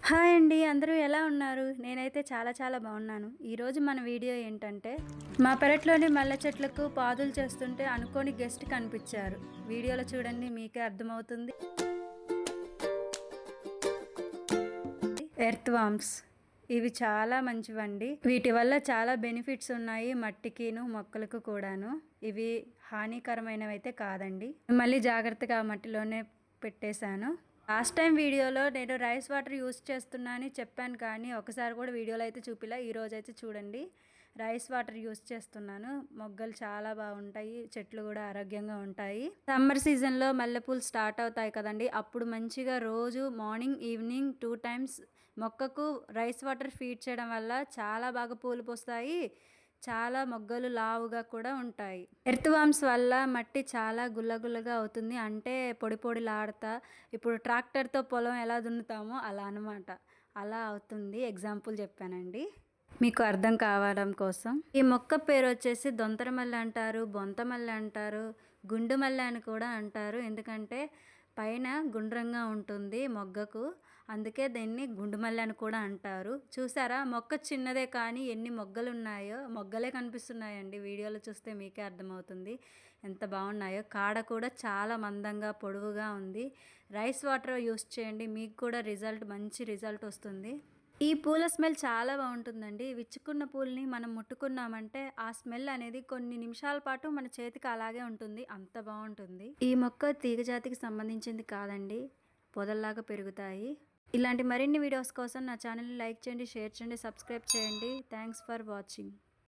Hi అండి. అందరూ ఎలా ఉన్నారు? నేనైతే చాలా బాగున్నాను. ఈరోజు మన వీడియో ఏంటంటే, మా పెరట్లోని మల్లె చెట్లకు పాదులు చేస్తుంటే అనుకోని గెస్ట్ కనిపించారు. వీడియోలో చూడండి, మీకే అర్థమవుతుంది. ఎర్త్ వామ్స్ ఇవి చాలా మంచివండి. వీటి వల్ల చాలా బెనిఫిట్స్ ఉన్నాయి మట్టికిను మొక్కలకు కూడాను. ఇవి హానికరమైనవి అయితే కాదండి. మళ్ళీ జాగ్రత్తగా మట్టిలోనే పెట్టేశాను. లాస్ట్ టైం వీడియోలో నేను రైస్ వాటర్ యూస్ చేస్తున్నా అని చెప్పాను, కానీ ఒకసారి కూడా వీడియోలో అయితే చూపిలా. ఈరోజు అయితే చూడండి, రైస్ వాటర్ యూస్ చేస్తున్నాను. మొగ్గలు చాలా బాగుంటాయి, చెట్లు కూడా ఆరోగ్యంగా ఉంటాయి. సమ్మర్ సీజన్లో మల్లెపూలు స్టార్ట్ అవుతాయి కదండి, అప్పుడు మంచిగా రోజు మార్నింగ్ ఈవినింగ్ 2 టైమ్స్ మొక్కకు రైస్ వాటర్ ఫీడ్ చేయడం వల్ల చాలా బాగా పూలు పూస్తాయి. చాలా మొగ్గలు లావుగా కూడా ఉంటాయి. ఎర్త్ వామ్స్ వల్ల మట్టి చాలా గుల్లగుల్లగా అవుతుంది. అంటే పొడి పొడిలాడుతా, ఇప్పుడు ట్రాక్టర్తో పొలం ఎలా దున్నుతామో అలా అనమాట. అలా అవుతుంది. ఎగ్జాంపుల్ చెప్పానండి, మీకు అర్థం కావడం కోసం. ఈ మొక్క పేరు వచ్చేసి దొంతర మల్లె అంటారు, బొంత మల్లె అంటారు, గుండు మల్లె అని కూడా అంటారు. ఎందుకంటే పైన గుండ్రంగా ఉంటుంది మొగ్గకు, అందుకే దీన్ని గుండు మల్లె అని కూడా అంటారు. చూసారా, మొక్క చిన్నదే కానీ ఎన్ని మొగ్గలు ఉన్నాయో, మొగ్గలే కనిపిస్తున్నాయండి. వీడియోలో చూస్తే మీకే అర్థమవుతుంది ఎంత బాగున్నాయో. కాడ కూడా చాలా మందంగా పొడవుగా ఉంది. రైస్ వాటర్ యూస్ చేయండి, మీకు కూడా మంచి రిజల్ట్ వస్తుంది. ఈ పూల స్మెల్ చాలా బాగుంటుందండి. విచ్చుకున్న పూలని మనం ముట్టుకున్నామంటే ఆ స్మెల్ అనేది కొన్ని నిమిషాల పాటు మన చేతికి అలాగే ఉంటుంది. అంత బాగుంటుంది. ఈ మొక్క తీగజాతికి సంబంధించింది కాదండి, పొదల్లాగా పెరుగుతాయి. ఇలాంటి మరిన్ని వీడియోస్ కోసం నా ఛానల్ని లైక్ చేయండి, షేర్ చేయండి, సబ్స్క్రైబ్ చేయండి. Thanks for watching.